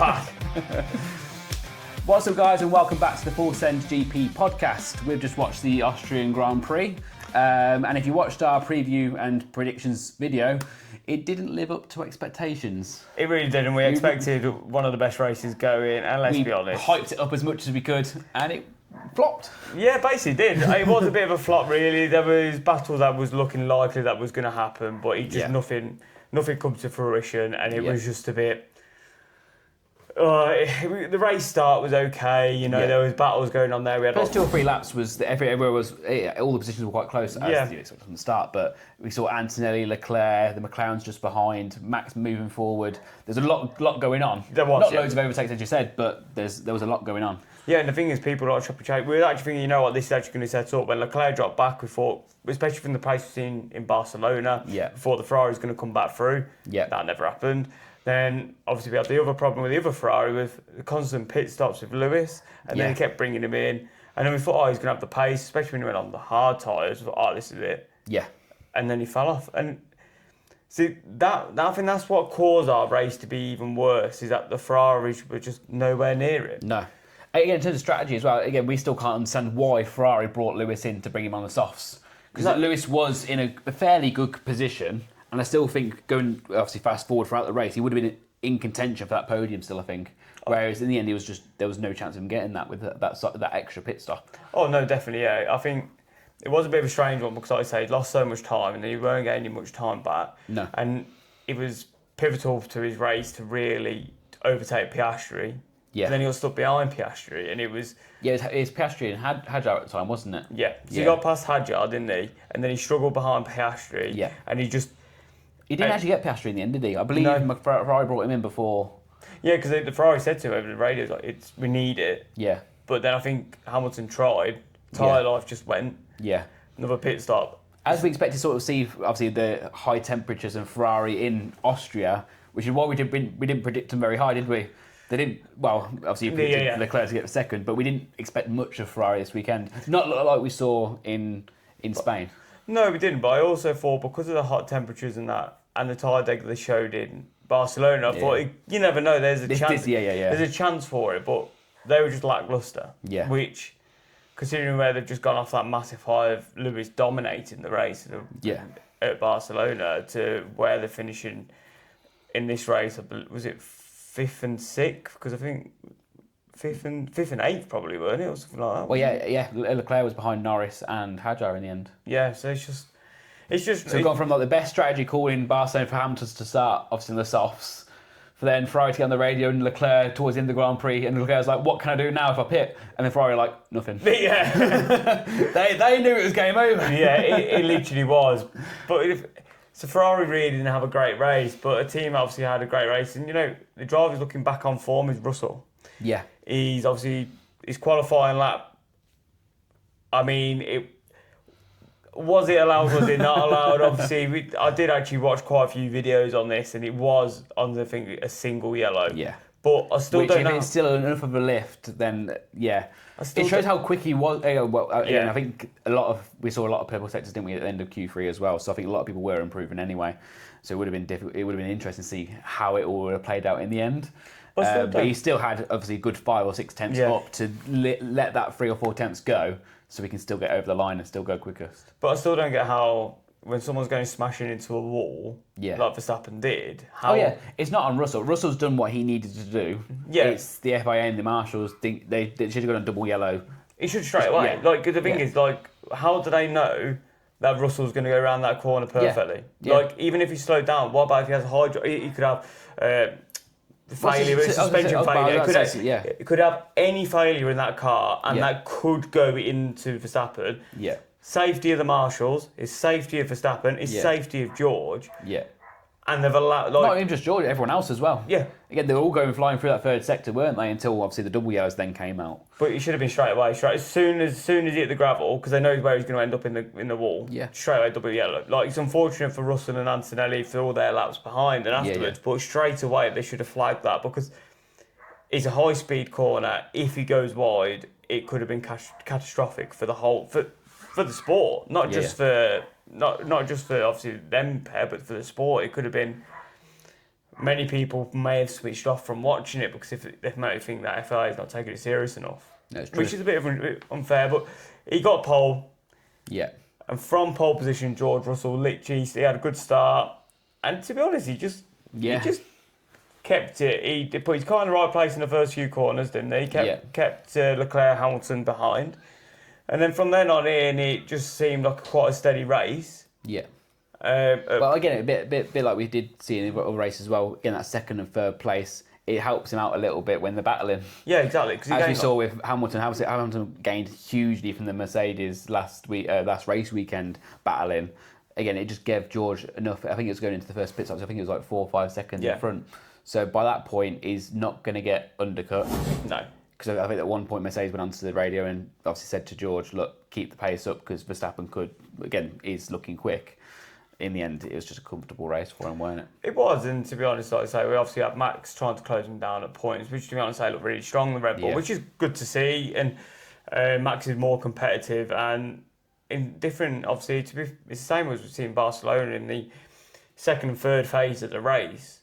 bad. What's up, guys, and welcome back to the Austrian GP podcast. We've just watched the Austrian Grand Prix, and if you watched our preview and predictions video, it didn't live up to expectations. It really didn't. We expected one of the best races going, and let's be honest, hyped it up as much as we could, and it flopped. Yeah, basically did. It was a bit of a flop, really. There was battles that was looking likely that was going to happen, but it just nothing come to fruition, and it was just a bit. The race start was okay. You know, there was battles going on there. We had first 2 or 3 laps was everywhere was all the positions were quite close as you expected from the start. But we saw Antonelli, Leclerc, the McLarens just behind, Max moving forward. There's a lot going on. There was not loads of overtakes as you said, but there was a lot going on. Yeah, and the thing is, people like chop and chase. We were actually thinking, you know what, this is actually going to set up. When Leclerc dropped back, we thought, especially from the pace we've seen in Barcelona, before the Ferrari was going to come back through. Yeah, that never happened. Then, obviously, we had the other problem with the other Ferrari with the constant pit stops with Lewis, and then he kept bringing him in. And then we thought, he's going to have the pace, especially when he went on the hard tyres. We thought, this is it. Yeah. And then he fell off. And see, I think that's what caused our race to be even worse, is that the Ferraris were just nowhere near it. No. Again, in terms of strategy as well, again, we still can't understand why Ferrari brought Lewis in to bring him on the softs. Because Lewis was in a fairly good position. And I still think, going obviously fast forward throughout the race, he would have been in contention for that podium still, I think. Whereas in the end, there was no chance of him getting that with that extra pit stop. Oh, no, definitely, yeah. I think it was a bit of a strange one because, like I say, he lost so much time and he weren't getting much time back. No. And it was pivotal to his race to really overtake Piastri. Yeah. And then he got stuck behind Piastri and it was... Yeah, it was Piastri and Hadjar at the time, wasn't it? Yeah. So he got past Hadjar, didn't he? And then he struggled behind Piastri. Yeah. And he just... He didn't actually get Piastri in the end, did he? I believe Ferrari brought him in before. Yeah, because the Ferrari said to him over the radio, like, we need it. Yeah. But then I think Hamilton tried. Tyre life just went. Yeah. Another pit stop. As we expect to sort of see, obviously, the high temperatures in Ferrari in Austria, which is why we didn't predict them very high, did we? They didn't. Well, obviously, you predicted Leclerc to get the second, but we didn't expect much of Ferrari this weekend. Not like we saw in Spain. No, we didn't. But I also thought because of the hot temperatures and that, and the tyre data they showed in Barcelona, I thought you never know. There's a chance. There's a chance for it, but they were just lacklustre. Yeah. Which, considering where they've just gone off that massive high of Lewis dominating the race at Barcelona to where they're finishing in this race, was it 5th and 6th? Because I think 5th and 8th probably, weren't it, or something like that. Well, yeah. Leclerc was behind Norris and Hadjar in the end. Yeah, so it's just. So we've gone from like the best strategy call in Barcelona for Hamilton to start, obviously in the softs, for then Ferrari to get on the radio and Leclerc towards the end of the Grand Prix, and Leclerc's like, "What can I do now if I pit?" And then Ferrari like, "Nothing." Yeah, they knew it was game over. Yeah, it literally was. But so Ferrari really didn't have a great race, but a team obviously had a great race, and you know the driver's looking back on form is Russell. Yeah, he's obviously his qualifying lap. I mean, was it allowed? Was it not allowed? Obviously, I did actually watch quite a few videos on this, and it was on the thing a single yellow. Yeah, but I still don't know. If it's still enough of a lift, then yeah, it shows how quick he was. I think we saw a lot of purple sectors, didn't we, at the end of Q3 as well? So I think a lot of people were improving anyway. So it would have been difficult. It would have been interesting to see how it all would have played out in the end. But he still had obviously a good 5 or 6 tenths up to let that 3 or 4 tenths go, so we can still get over the line and still go quickest. But I still don't get how, when someone's going smashing into a wall, like Verstappen did... it's not on Russell. Russell's done what he needed to do. Yeah. It's the FIA and the marshals think they should have gone on double yellow. He should straight away. Yeah. Like, the thing is, like, how do they know that Russell's going to go around that corner perfectly? Yeah. Like, even if he slowed down, what about if he has a high... He could have... failure, suspension failure. It could have any failure in that car, and that could go into Verstappen. Yeah. Safety of the marshals is safety of Verstappen, is safety of George. Yeah. And they've allowed... Not even just George, everyone else as well. Yeah. Again, they were all going flying through that third sector, weren't they? Until obviously the double yellows then came out. But it should have been straight away. As soon as he hit the gravel, because they know where he's going to end up in the wall. Yeah. Straight away double yellow. Like, it's unfortunate for Russell and Antonelli for all their laps behind and afterwards. But straight away they should have flagged that, because it's a high speed corner. If he goes wide, it could have been catastrophic for the whole for the sport, not just for obviously them pair, but for the sport, it could have been many people may have switched off from watching it because if they might think that FIA is not taking it serious enough, which is a bit unfair. But he got pole, and from pole position, George Russell literally he had a good start, and to be honest, he just kept it. He put his car in the right place in the first few corners, didn't he? Kept Leclerc, Hamilton behind, and then from then on in, it just seemed like quite a steady race. Yeah. Well, again, a bit like we did see in the other race as well. Again, that second and third place, it helps him out a little bit when they're battling. Yeah, exactly. As we saw with Hamilton, Hamilton gained hugely from the Mercedes last race weekend battling. Again, it just gave George enough. I think it was going into the first pit stops. I think it was like 4 or 5 seconds in front. So by that point, he's not going to get undercut. No. Because I think at one point Mercedes went onto the radio and obviously said to George, look, keep the pace up because Verstappen is looking quick. In the end, it was just a comfortable race for him, wasn't it? It was, and to be honest, like I say, we obviously had Max trying to close him down at points, which to be honest, they look really strong, the Red Bull, which is good to see. And Max is more competitive and in different, obviously, it's the same as we've seen in Barcelona in the second and third phase of the race.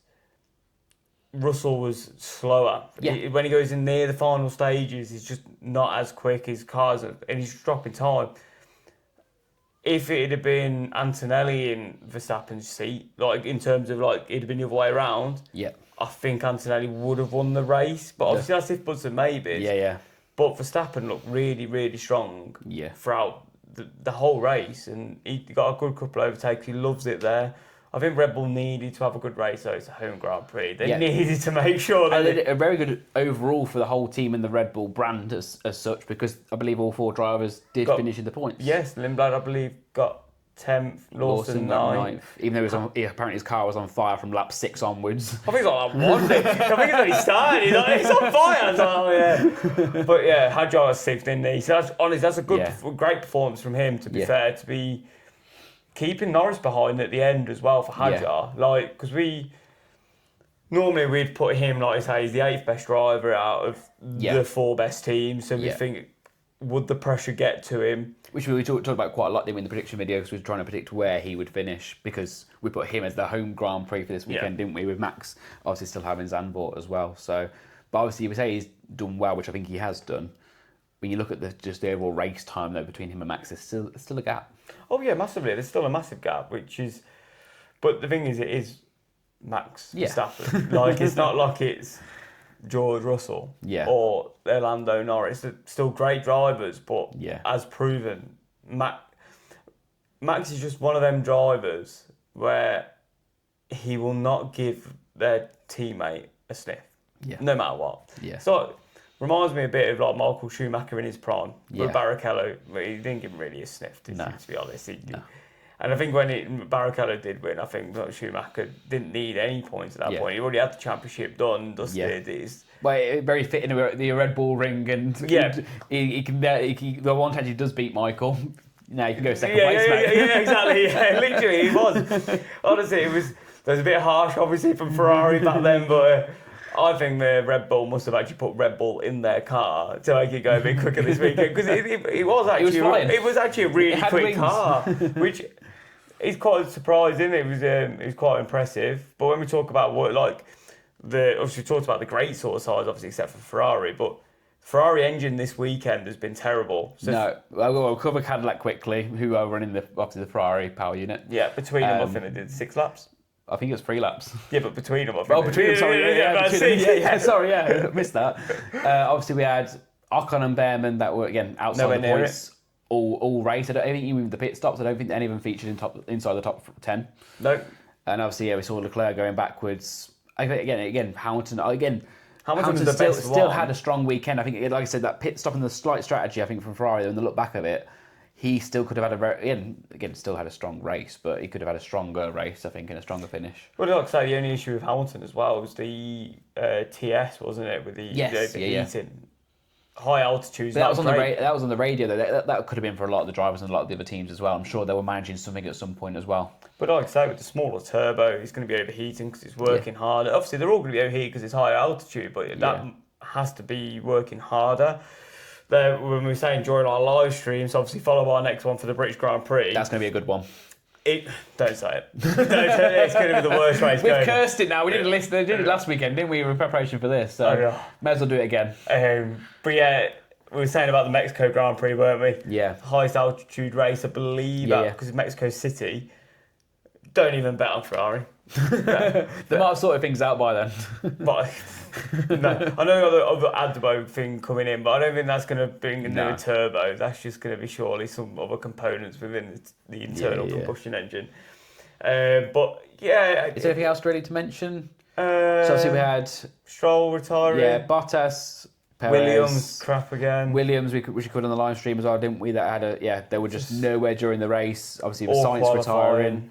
Russell was slower. When he goes in near the final stages, he's just not as quick. His cars, and he's dropping time. If it had been Antonelli in Verstappen's seat, like in terms of like it'd have been the other way around, I think Antonelli would have won the race. But obviously that's if buts and maybes. But Verstappen looked really, really strong throughout the whole race, and he got a good couple of overtakes. He loves it there. I think Red Bull needed to have a good race, though. It's a home Grand Prix. They needed to make sure that they did a very good overall for the whole team and the Red Bull brand as such, because I believe all 4 drivers did finish in the points. Yes, Lindblad, I believe, got 10th, Lawson 9th. Even though apparently his car was on fire from lap 6 onwards. I think it's like one day. I think it's when he started. He's on fire. I was like, oh, yeah. But yeah, Hadjar was 6th, didn't he? So that's a great performance from him, to be fair, to be keeping Norris behind at the end as well for Hadjar. Like, because normally we'd put him, like I say, he's the 8th best driver out of the 4 best teams. So we think, would the pressure get to him? Which we talked about quite a lot, didn't we, in the prediction video, because we were trying to predict where he would finish, because we put him as the home Grand Prix for this weekend, didn't we, with Max obviously still having Zandvoort as well. So, but obviously you would say he's done well, which I think he has done. When you look at the overall race time though between him and Max, there's still a gap. Oh yeah, massively. There's still a massive gap, but the thing is, it is Max Verstappen. Like, it's not like it's George Russell or Lando Norris. They're still great drivers, but as proven, Max is just one of them drivers where he will not give their teammate a sniff, no matter what. So reminds me a bit of like Michael Schumacher in his prime. With Barrichello, he didn't give him really a sniff, to be honest. And I think when Barrichello did win, I think Schumacher didn't need any points at that point. He already had the championship done, dusted. Well, very fit in the Red Bull ring, and he can. The one time he does beat Michael. Now you can go second place, mate. Yeah, exactly. Yeah, literally, he was. Honestly, it was a bit harsh, obviously, from Ferrari back then, but I think the Red Bull must have actually put Red Bull in their car to make it go a bit quicker this weekend, because it was actually a really quick car, which is quite surprising. It was quite impressive. But when we talk about obviously we talked about the great sort of sides, obviously except for Ferrari, but Ferrari engine this weekend has been terrible. So we'll cover Cadillac quickly, who are running the Ferrari power unit. Yeah, between them, I think they did 6 laps. I think it was 3 laps. Yeah, but between them, I think. Oh, between them, sorry. Sorry, missed that. Obviously, we had Ocon and Behrman that were, again, outside the points all race. I think even the pit stops, I don't think any of them featured inside the top 10. No. And obviously, we saw Leclerc going backwards. I think, again, Hamilton was the best still had a strong weekend. I think, like I said, that pit stop and the slight strategy, I think, from Ferrari, when they look back of it, he still could have had still had a strong race, but he could have had a stronger race, I think, and a stronger finish. Well, like I say, the only issue with Hamilton as well was the TS, wasn't it, with the heating. High altitudes. That was on the radio though. That could have been for a lot of the drivers and a lot of the other teams as well. I'm sure they were managing something at some point as well. But like I say, with the smaller turbo, it's going to be overheating because it's working harder. Obviously, they're all going to be overheated because it's higher altitude, but that has to be working harder. When we were saying during our live streams, obviously follow our next one for the British Grand Prix. That's going to be a good one. Don't say it. It's going to be the worst way. We've cursed it now. We did it last weekend, didn't we, in preparation for this? So may as well do it again. But yeah, we were saying about the Mexico Grand Prix, weren't we? Yeah. Highest altitude race, I believe, because it's Mexico City. Don't even bet on Ferrari. They might have sorted things out by then. But no, I know the other Adbo thing coming in, but I don't think that's going to bring a new turbo. That's just going to be surely some other components within the internal combustion engine. But yeah, is there anything else really to mention? So obviously we had Stroll retiring. Yeah, Bottas. Perez, Williams crap again. Williams, we covered on the live stream as well, didn't we? That had they were just nowhere during the race. Obviously, with Sainz retiring.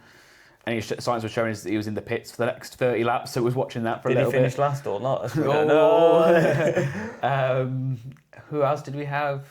And Sainz was showing us that he was in the pits for the next 30 laps, so I was watching that for a little bit. Did he finish last or not? Who else did we have?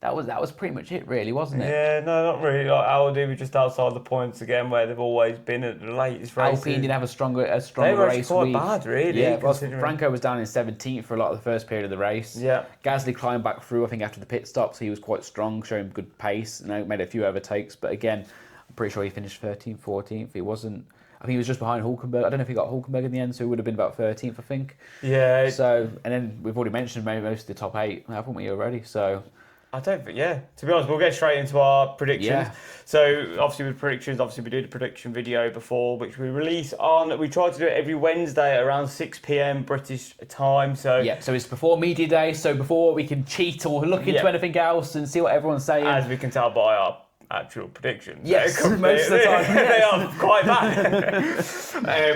That was pretty much it, really, wasn't it? Yeah, no, not really. Like Audi were just outside the points again, where they've always been at the latest races. Alpine did have a stronger race week. They were quite week. Bad, really. Yeah, Franco was down in 17th for a lot of the first period of the race. Yeah. Gasly climbed back through, I think, after the pit stop, so he was quite strong, showing good pace. Made a few overtakes, but again, I'm pretty sure he finished 13th, 14th. He wasn't. I think he was just behind Hulkenberg. I don't know if he got Hulkenberg in the end, so he would have been about 13th, I think. Yeah. So, and then we've already mentioned maybe most of the top 8, haven't we already? So. I don't think, to be honest, we'll get straight into our predictions. Yeah. So, obviously with predictions, we did a prediction video before, which we release on, we try to do it every Wednesday at around 6 p.m. British time. So it's before media day, so before we can cheat or look into anything else and see what everyone's saying. As we can tell by our actual predictions. Yes, most of the time. They are quite bad.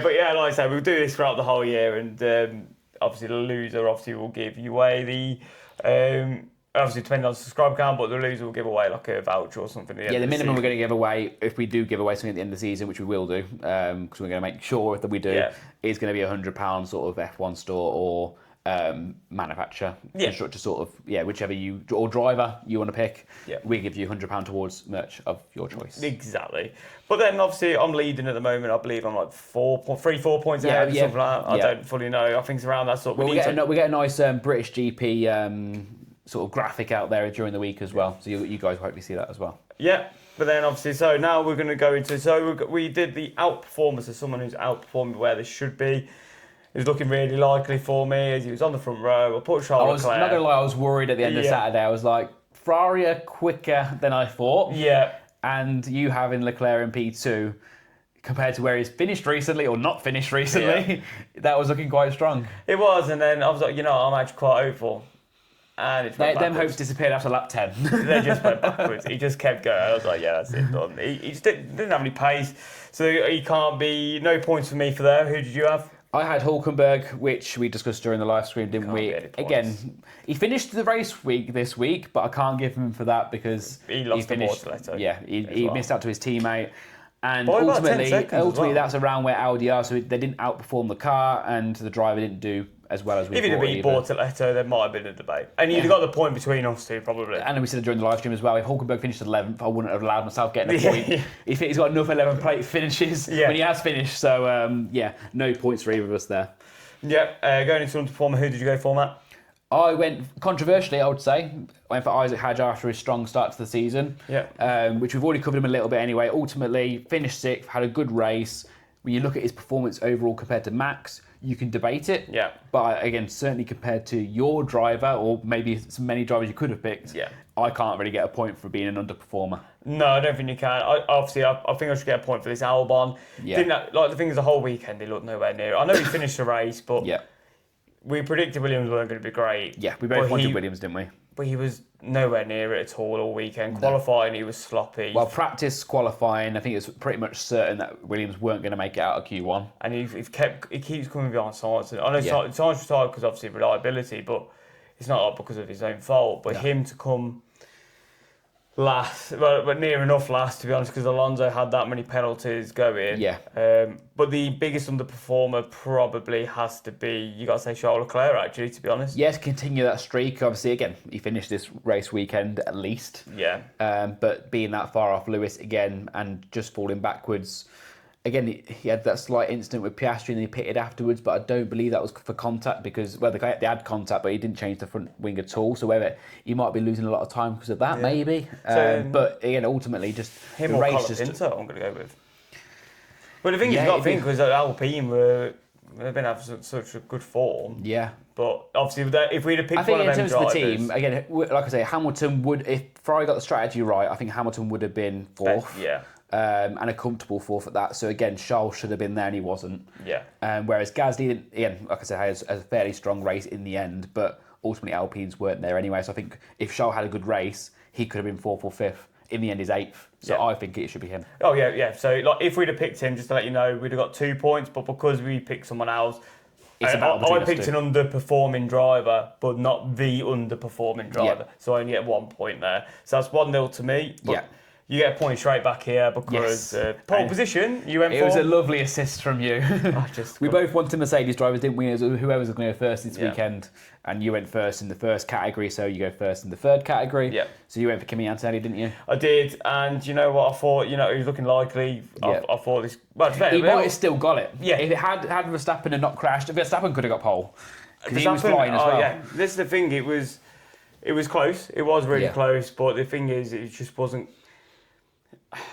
But yeah, like I said, we'll do this throughout the whole year, and obviously the loser will give you away the... obviously, depending on the subscriber count, but the loser will give away like a voucher or something. The minimum we're going to give away, if we do give away something at the end of the season, which we will do, because we're going to make sure that we do, is going to be £100 sort of F1 store or manufacturer, constructor sort of, whichever or driver you want to pick. We give you £100 towards merch of your choice. Exactly. But then obviously I'm leading at the moment. I believe I'm like 4 points ahead or something like that. I don't fully know. I think it's around that sort of... We get a nice British GP... sort of graphic out there during the week as well, so you guys will hopefully see that as well. Yeah, but then obviously, so now we're going to go into, we did the outperformance of someone who's outperforming where they should be. It was looking really likely for me as he was on the front row. I put Charles Leclerc. Not going to lie, I was worried at the end of Saturday. I was like, Ferrari are quicker than I thought. Yeah. And you having Leclerc in P2 compared to where he's finished recently or not finished recently, that was looking quite strong. It was, and then I was like, I'm actually quite hopeful. And them hopes disappeared after lap 10. They just went backwards. He just kept going. I was like, that's it, done. He just didn't have any pace, so he can't be... No points for me for there. Who did you have? I had Hulkenberg, which we discussed during the live stream, didn't we? Again, he finished the race this week, but I can't give him for that because he lost finished. The Bortoletto. Yeah, he missed out to his teammate. And ultimately that's around where Audi are, so they didn't outperform the car, and the driver didn't do as well as we thought. Even if he Bortoletto, there might have been a debate. And you'd have got the point between us two, probably. And we said it during the live stream as well, if Hulkenberg finished 11th, I wouldn't have allowed myself getting a point. If he's got enough 11 plate finishes when he has finished. So, no points for either of us there. Yeah, going into underperformer, who did you go for, Matt? I went, controversially, I would say, I went for Isaac Hadjar after his strong start to the season, which we've already covered him a little bit anyway. Ultimately, finished 6th, had a good race. When you look at his performance overall compared to Max, you can debate it. Yeah. But again, certainly compared to your driver, or maybe many drivers you could have picked, I can't really get a point for being an underperformer. No, I don't think you can. I think I should get a point for this Albon. The thing is, the whole weekend, he looked nowhere near it. I know he finished the race, but... We predicted Williams weren't going to be great. Yeah, we both wanted Williams, didn't we? But he was nowhere near it at all weekend. Qualifying, he was sloppy. Well, practice qualifying, I think it's pretty much certain that Williams weren't going to make it out of Q1. And he keeps coming behind Sainz. I know Sainz retired because obviously reliability, but it's not because of his own fault. But him to come last, but near enough last, to be honest, because Alonso had that many penalties going. Yeah. But the biggest underperformer probably has to be, you got to say, Charles Leclerc, actually, to be honest. Yes, continue that streak. Obviously, again, he finished this race weekend at least. Yeah. But being that far off Lewis again and just falling backwards, again, he had that slight incident with Piastri and he pitted afterwards, but I don't believe that was for contact because, well, they had contact, but he didn't change the front wing at all. So whether he might be losing a lot of time because of that, maybe. But again, ultimately, just him the or race just Pinto, I'm going to go with. But the thing you've got to think was that Alpine they've been having such a good form. Yeah. But obviously, if we'd have picked one of them I think in terms of the drivers, team, again, like I say, Hamilton would, if Ferrari got the strategy right, I think Hamilton would have been fourth. Yeah. And a comfortable fourth at that. So again, Charles should have been there and he wasn't. Yeah. Whereas Gasly, again, like I said, has a fairly strong race in the end, but ultimately Alpines weren't there anyway. So I think if Charles had a good race, he could have been fourth or fifth. In the end, he's eighth. So I think it should be him. Oh, yeah. So like, if we'd have picked him, just to let you know, we'd have got 2 points, but because we picked someone else, I picked an underperforming driver, but not the underperforming driver. So I only get 1 point there. So that's 1-0 to me. But you get a point straight back here because pole position, you went for. It was a lovely assist from you. We both wanted Mercedes drivers, didn't we? Whoever's going to go first this weekend. And you went first in the first category, so you go first in the third category. Yeah. So you went for Kimi Antonelli, didn't you? I did, and you know what? I thought, he was looking likely. I thought this. Well, he might have still got it. Yeah. If it had Verstappen and not crashed, Verstappen could have got pole. Because he was flying as well. Yeah. This is the thing. It was close. It was really close, but the thing is, it just wasn't.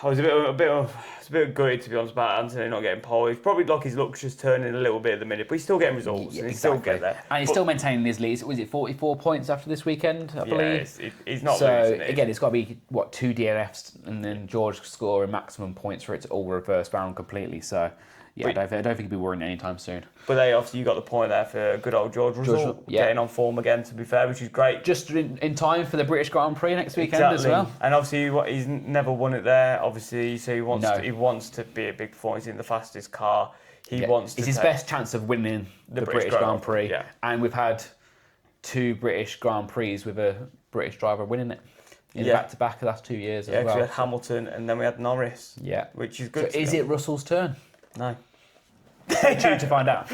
I was a bit gutted, to be honest, about Anthony not getting pole. He's probably like his luck's just turning a little bit at the minute, but he's still getting results and he's still getting there. And he's still maintaining his lead. Was it 44 points after this weekend, I believe? Yeah, he's not losing it. Again, it's got to be, 2 DNFs and then George scoring maximum points for it to all reverse round completely. So, I don't think he'll be worrying anytime soon. But obviously you got the point there for good old George Russell getting on form again, to be fair, which is great. Just in time for the British Grand Prix next weekend as well. And obviously he's never won it there, obviously, so he wants to be a big performer. He's in the fastest car. It's his best chance of winning the British Grand Prix. Yeah. And we've had 2 British Grand Prix with a British driver winning it. In back-to-back the last 2 years as well. We had Hamilton and then we had Norris. Yeah. Which is good. So is it Russell's turn? No. Stay tuned to find out.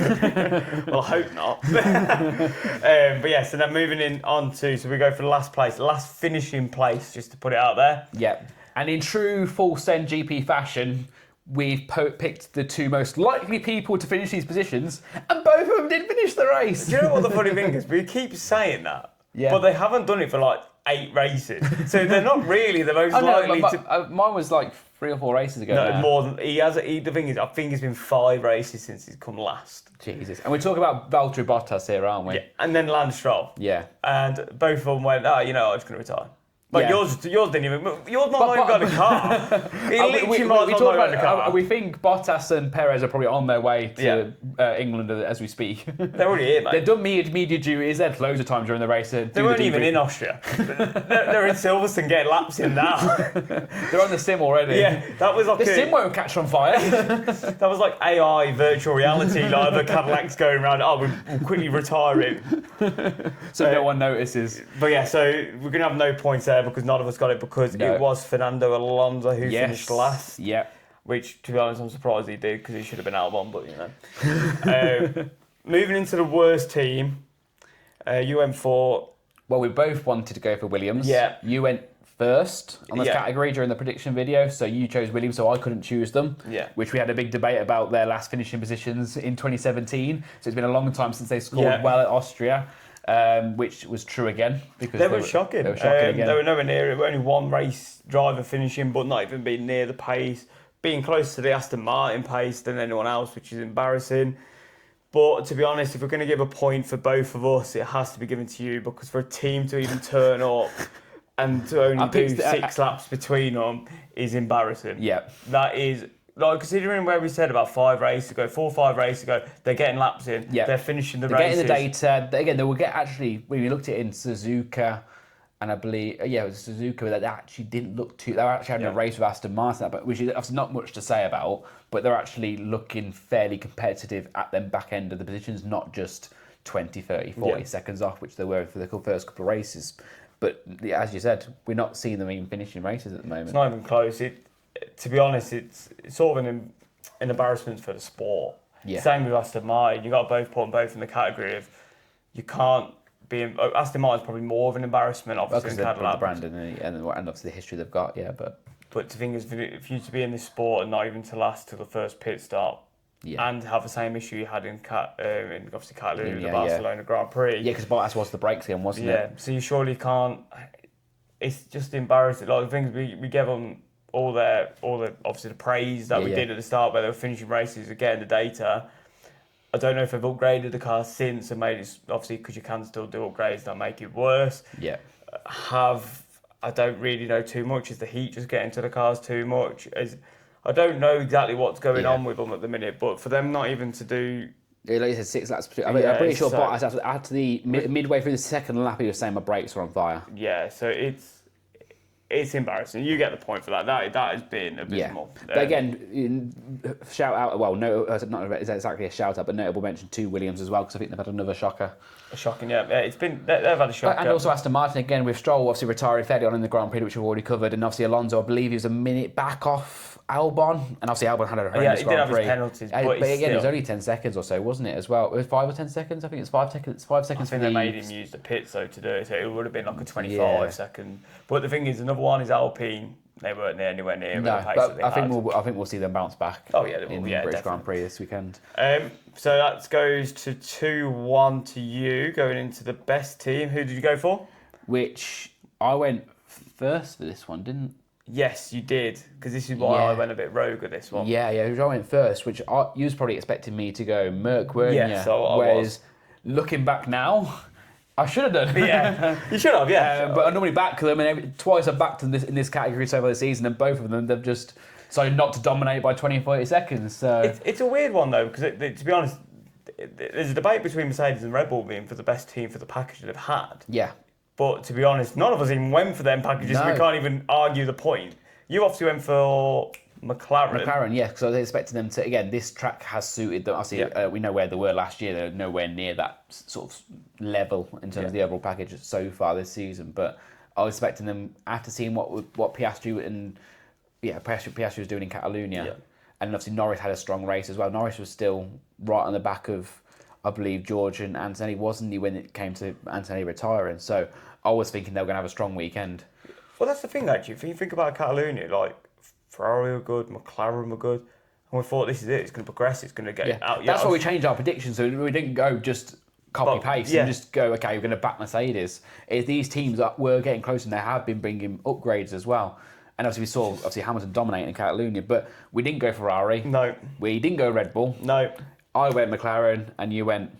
Well, I hope not. But so then moving on so we go for the last finishing place, just to put it out there. Yeah. And in true full send GP fashion, we've picked the 2 most likely people to finish these positions, and both of them did finish the race. Do you know what the funny thing is? We keep saying that, but they haven't done it for like 8 races, so they're not really the most likely to. Mine was like 3 or 4 races ago. No, more than he has. The thing is, I think it's been 5 races since he's come last. Jesus, and we're talking about Valtteri Bottas here, aren't we? Yeah, and then Lance Stroll. Yeah, and both of them went. I'm just going to retire. But yours didn't even. Yours might not even got a car. He literally might not got a car. We think Bottas and Perez are probably on their way to England as we speak. They're already here, mate. They've done media duties. They'd loads of time during the race. They weren't even in Austria. They're in Silverstone getting laps in now. They're on the sim already. Yeah, that was like the sim won't catch on fire. That was like AI virtual reality. Like the Cadillacs going around. We're quickly retiring, so no one notices. But so we're gonna have no points there because none of us got it because it was Fernando Alonso who finished last. Yeah. Which, to be honest, I'm surprised he did because he should have been Albon, but moving into the worst team, you went for. Well, we both wanted to go for Williams. Yeah. You went first on this category during the prediction video, so you chose Williams, so I couldn't choose them. Yeah. Which we had a big debate about their last finishing positions in 2017. So it's been a long time since they scored well at Austria. Which was true again because they were shocking. They were shocking again. They were nowhere near it. Only 1 race driver finishing, but not even being near the pace, being close to the Aston Martin pace than anyone else, which is embarrassing. But to be honest, if we're going to give a point for both of us, it has to be given to you because for a team to even turn up and to only do 6 laps between them is embarrassing. Yeah, that is. Like, considering where we said about 4 or 5 races ago, they're getting laps in, they're finishing the races. They're getting the data. Again, they will get actually, when we looked at it in Suzuka, and I believe, it was Suzuka that actually didn't look too, they were actually having a race with Aston Martin, which is obviously not much to say about, but they're actually looking fairly competitive at them back end of the positions, not just 20, 30, 40 seconds off, which they were for the first couple of races. But as you said, we're not seeing them even finishing races at the moment. It's not even close. To be honest, it's sort of an embarrassment for the sport. Yeah. Same with Aston Martin. You got both put them both in the category of you can't be. Aston Martin's probably more of an embarrassment, obviously, than Cadillac. The brand and obviously the history they've got. Yeah, but But the thing is, for you to be in this sport and not even to last till the first pit stop, and have the same issue you had in obviously Catalunya, the Barcelona Grand Prix. Yeah, because Bottas was the brakes again, wasn't it? Yeah, so you surely can't. It's just embarrassing. Like the things we gave them all the obviously the praise that we did at the start, where they were finishing races, getting the data. I don't know if they've upgraded the car since and made it, obviously because you can still do upgrades that make it worse. Yeah. I don't really know too much. Is the heat just getting to the cars too much? I don't know exactly what's going on with them at the minute, but for them not even to do... Yeah, like you said, 6 laps. I'm pretty sure Bottas, after the midway through the second lap, he was saying my brakes were on fire. Yeah, so it's embarrassing. You get the point for that. That has been abysmal. Yeah. But again, shout out. Well, no, not exactly a shout out, but notable mention to Williams as well, because I think they've had another shocker. Shocking, yeah. It's been they've had a shocker. And also Aston Martin again with Stroll obviously retiring fairly on in the Grand Prix, which we've already covered, and obviously Alonso, I believe he was a minute back off Albon, and obviously Albon had a horrendous Grand Prix. He did have his penalties, but again, it was only 10 seconds or so, wasn't it? As well, it was 5 or 10 seconds. I think it's 5 seconds. 5 seconds. I think they made him use the pits though to do it, so it would have been like a 25 second. But the thing is, another one is Alpine. They weren't anywhere near the pace that they I think we'll see them bounce back. Oh yeah, they will. In the British Grand Prix this weekend. So that goes to 2-1 to you going into the best team. Who did you go for? Which I went first for this one, didn't? Yes, you did, because this is why I went a bit rogue with this one. Yeah, I went first, which you was probably expecting me to go Merc, weren't you? Yes, I was. Whereas looking back now, I should have done. Yeah, you should have, yeah. But I normally back them, and twice I've backed them in this category so far this season, and both of them, they've just decided not to dominate by 20 or 30 seconds. So it's a weird one, though, because to be honest, there's a debate between Mercedes and Red Bull being for the best team for the package they've had. Yeah. But to be honest, none of us even went for them packages, so we can't even argue the point. You obviously went for McLaren. McLaren, yeah, because I was expecting them to, again, this track has suited them. Obviously, we know where they were last year. They're nowhere near that sort of level in terms of the overall package so far this season. But I was expecting them, after seeing what Piastri and Piastri was doing in Catalunya, and obviously Norris had a strong race as well. Norris was still right on the back of, I believe, George and Antonelli, wasn't he, when it came to Antonelli retiring? So I was thinking they were going to have a strong weekend. Well, that's the thing, actually. If you think about Catalunya, like, Ferrari were good, McLaren were good, and we thought this is it, it's going to progress, it's going to get out. That's why we changed our predictions, so we didn't go just copy-paste and just go, okay, we're going to back Mercedes. These teams were getting close, and they have been bringing upgrades as well. And obviously we saw Hamilton dominating Catalunya, but we didn't go Ferrari. No. We didn't go Red Bull. No. I went McLaren, and you went...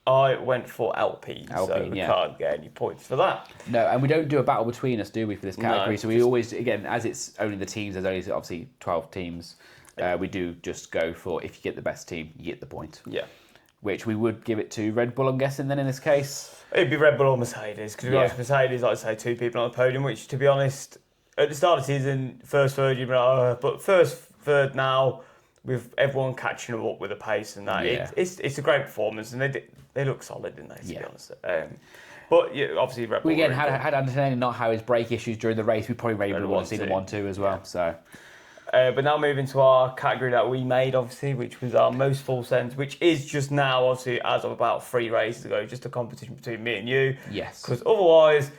I went for Alpine, so we can't get any points for that. No, and we don't do a battle between us, do we, for this category? No, so we always, again, as it's only the teams, there's only obviously 12 teams, we do just go for, if you get the best team, you get the point. Yeah. Which we would give it to Red Bull, I'm guessing, then, in this case? It'd be Red Bull or Mercedes, because to be honest, Mercedes, like I say, 2 people on the podium, which, to be honest, at the start of the season, first third, you'd be like, but first third now, with everyone catching up with the pace and that, it's a great performance, and they look solid, didn't they, to be honest. But obviously, Red Bull. We again had Antonelli not have his brake issues during the race, we probably maybe would have seen the 1-2 as well. So, but now moving to our category that we made, obviously, which was our most full sends, which is just now, obviously, as of about 3 races ago, just a competition between me and you. Yes. Because otherwise,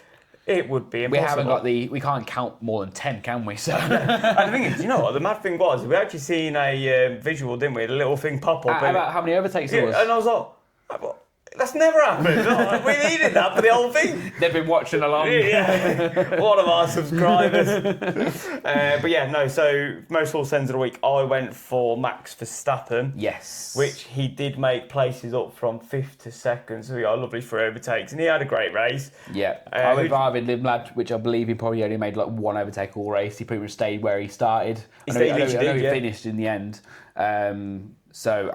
it would be impossible. We can't count more than 10, can we? So. And the thing is, you know what? The mad thing was, we actually seen a visual, didn't we? A little thing pop up. About how many overtakes it was. And I was like, that's never happened. We needed that for the whole thing. They've been watching along. Yeah, one of our subscribers. So most full sends of the week, I went for Max Verstappen. Yes. Which he did make places up from 5th to 2nd, so he got a lovely 3 overtakes, and he had a great race. Yeah. I went for Arvid Limlad, which I believe he probably only made like 1 overtake all race. He pretty much stayed where he started. I know he finished in the end. So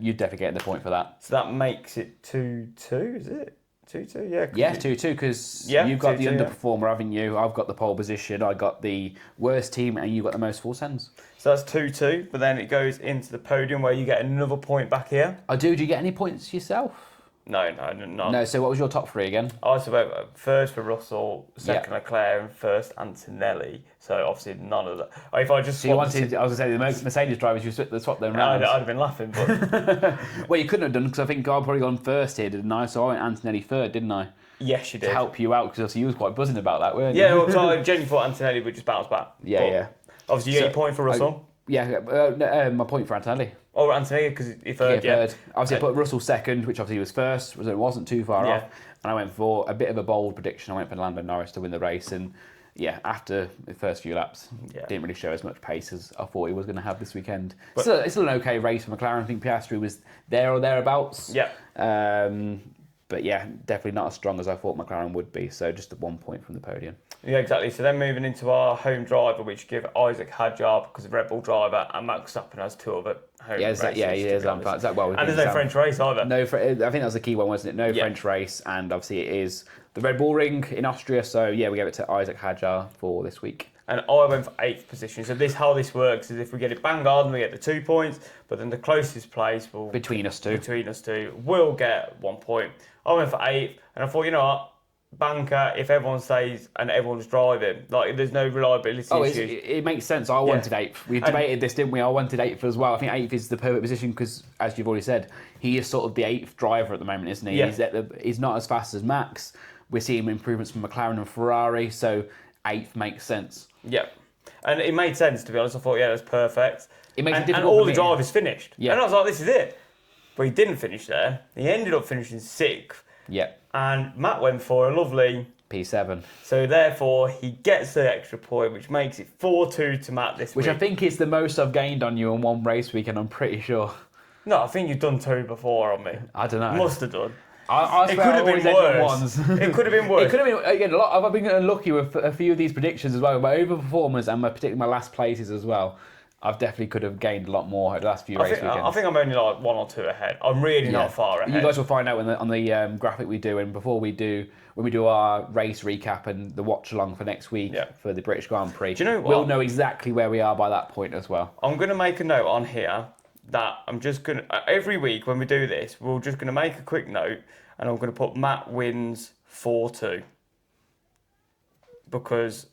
you'd definitely get the point for that. So that makes it 2-2, is it? 2-2, yeah. Yeah, 2-2, because you've got the underperformer, haven't you? I've got the pole position, I got the worst team, and you got the most full sends. So that's 2-2, but then it goes into the podium where you get another point back here. I do. Do you get any points yourself? No, none. No, so what was your top 3 again? I was first for Russell, second Leclerc, and first Antonelli. So obviously none of that. If I just I was going to say, the Mercedes drivers, you swap them round. I'd have been laughing, but... Well, you couldn't have done, because I think I probably gone first here, didn't I? So I went Antonelli third, didn't I? Yes, you did. To help you out, because obviously you was quite buzzing about that, weren't you? Yeah, well, so I genuinely thought Antonelli would just bounce back. Yeah. Obviously, you get your point for Russell. My point for Antonelli. Oh, Antonelli, because he third, third. Obviously, I put Russell second, which obviously was first, so it wasn't too far off. And I went for a bit of a bold prediction. I went for Lando Norris to win the race, and after the first few laps, didn't really show as much pace as I thought he was going to have this weekend. But it's still an okay race for McLaren. I think Piastri was there or thereabouts. Yeah. But definitely not as strong as I thought McLaren would be. So just 1 point from the podium. Yeah, exactly. So then moving into our home driver, which give Isaac Hadjar because of Red Bull driver, and Max Verstappen has two of it. He is. And there's no French race either. I think that was the key one, wasn't it? No French race, and obviously it is the Red Bull Ring in Austria. So we gave it to Isaac Hadjar for this week. And I went for 8th position. So how this works is if we get it bang on, we get the 2 points, but then the closest place between us two will get 1 point. I went for 8th, and I thought, you know what? Banker, if everyone stays and everyone's driving, like there's no reliability issues. It makes sense. I wanted 8th. We debated this, didn't we? I wanted 8th as well. I think 8th is the perfect position because, as you've already said, he is sort of the 8th driver at the moment, isn't he? Yeah. He's not as fast as Max. We're seeing improvements from McLaren and Ferrari, so 8th makes sense. Yeah, and it made sense, to be honest. I thought, that's perfect. It makes it difficult. And all the drivers finished. Yeah. And I was like, this is it. But he didn't finish there. He ended up finishing 6th. Yeah. And Matt went for a lovely P7. So therefore, he gets the extra point, which makes it 4-2 to Matt this week. Which I think is the most I've gained on you in one race weekend, I'm pretty sure. No, I think you've done 2 before on me. I don't know. Must have done. I it could have been worse. It could have been worse. It could have been, again, I've been unlucky with a few of these predictions as well. My overperformance and particularly my last places as well. I've definitely could have gained a lot more over the last few race weekends. I think I'm only like 1 or 2 ahead. I'm really not far ahead. You guys will find out on the graphic we do, and when we do our race recap and the watch along for next week for the British Grand Prix. Do you know what? We'll know exactly where we are by that point as well. I'm going to make a note on here that I'm just going to, every week when we do this, we're just going to make a quick note and I'm going to put Matt wins 4-2. Because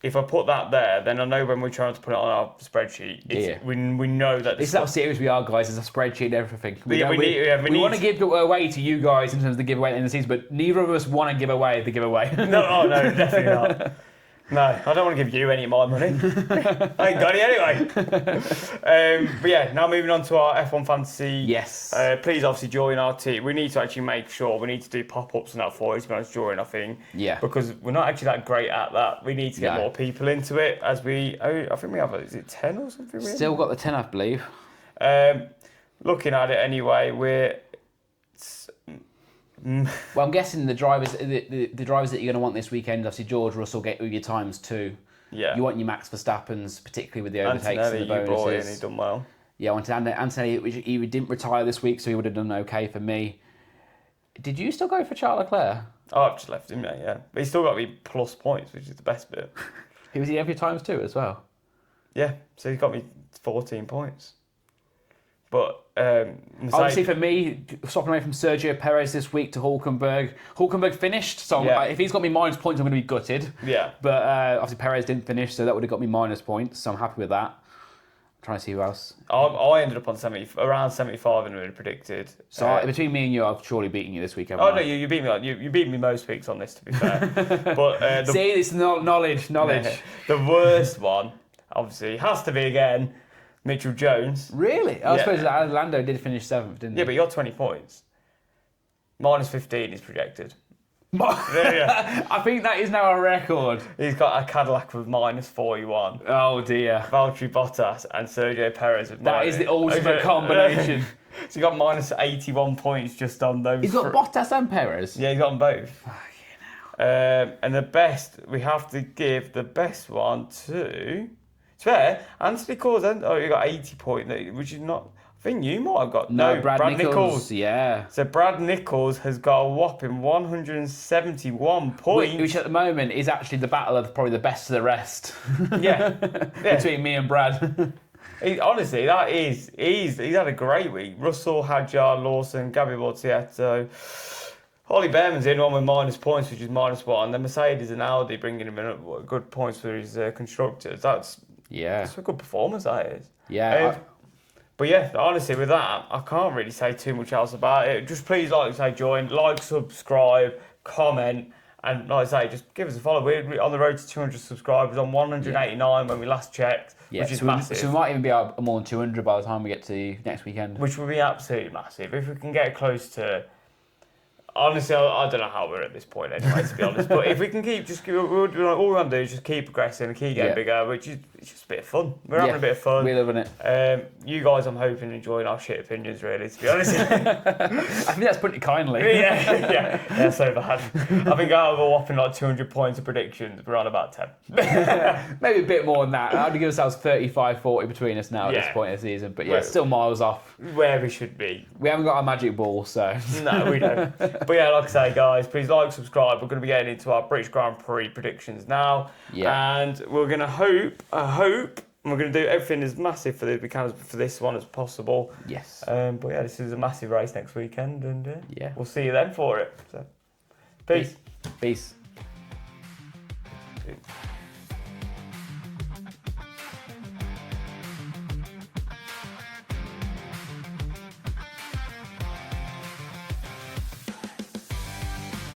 if I put that there, then I know when we're trying to put it on our spreadsheet, we know that... This is how serious we are, guys. It's a spreadsheet and everything. We want to give it away to you guys in terms of the giveaway at the end of the season, but neither of us want to give away the giveaway. No, definitely not. No, I don't want to give you any of my money. I ain't got it anyway. But now moving on to our F1 Fantasy. Yes. Please obviously join our team. We need to actually make sure, we need to do pop-ups and that for you, to be honest, during our thing. Yeah. Because we're not actually that great at that. We need to get more people into it I think we have, is it 10 or something? Still got the 10, I believe. Looking at it anyway, Well, I'm guessing the drivers that you're going to want this weekend, obviously George Russell get your times 2. Yeah. You want your Max Verstappens, particularly with the overtakes and the bonuses. You brought in, he done well. Yeah, I wanted Antonelli, which he didn't retire this week, so he would have done okay for me. Did you still go for Charles Leclerc? Oh, I've just left him there, yeah. But he's still got me plus points, which is the best bit. Was he every times 2 as well? Yeah, so he's got me 14 points. But obviously for me, swapping away from Sergio Perez this week to Hulkenberg. Hulkenberg finished, so if he's got me minus points, I'm going to be gutted. Yeah. But obviously Perez didn't finish, so that would have got me minus points, so I'm happy with that. I'm trying to see who else. I ended up on around 75 and predicted. So between me and you, I've surely beaten you this week. No, you beat me. You beat me most weeks on this, to be fair. But see, it's knowledge. The worst one, obviously, has to be again. Mitchell Jones. Really? I suppose Lando did finish 7th, didn't he? Yeah, but you got 20 points. Minus 15 is projected. I think that is now a record. He's got a Cadillac with minus 41. Oh dear. Valtteri Bottas and Sergio Perez with That is the ultimate combination. So he got minus 81 points just on those. He's got Bottas and Perez? Yeah, he's got them both. And the best, we have to give the best one to... It's fair. Anthony Cause, you got 80 points, which is not... I think you might have got... No, Brad Nichols. Yeah. So Brad Nichols has got a whopping 171 points. Which at the moment is actually the battle of probably the best of the rest. Yeah. Between me and Brad. Honestly, he's had a great week. Russell, Hadjar, Lawson, Gabby Bortietto... Ollie Behrman's in one with minus points, which is -1. Then Mercedes and Audi bringing him in good points for his constructors. That's a good performance, that is. Yeah. But yeah, honestly, with that, I can't really say too much else about it. Just please, like I say, join, like, subscribe, comment, and like I say, just give us a follow. We're on the road to 200 subscribers, on 189 when we last checked, which is massive. So we might even be more than 200 by the time we get to next weekend. Which would be absolutely massive. If we can get close to... Honestly, I don't know how we're at this point anyway, to be honest. But if we can all we want to do is just keep progressing and keep getting bigger, which is it's just a bit of fun. We're having a bit of fun. We're loving it. You guys, I'm hoping, enjoying our shit opinions, really, to be honest. I think that's putting it kindly. Yeah, so bad. I think out of a whopping 200 points of predictions, we're on about 10. Maybe a bit more than that. I'd give ourselves 35, 40 between us now at this point of the season. But it's still miles off. Where we should be. We haven't got our magic ball, so... No, we don't. But yeah, like I say, guys, please like, subscribe. We're going to be getting into our British Grand Prix predictions now. Yeah. And we're going to hope, and we're going to do everything as massive for this one as possible. Yes. But yeah, this is a massive race next weekend, and we'll see you then for it. So, peace. Peace.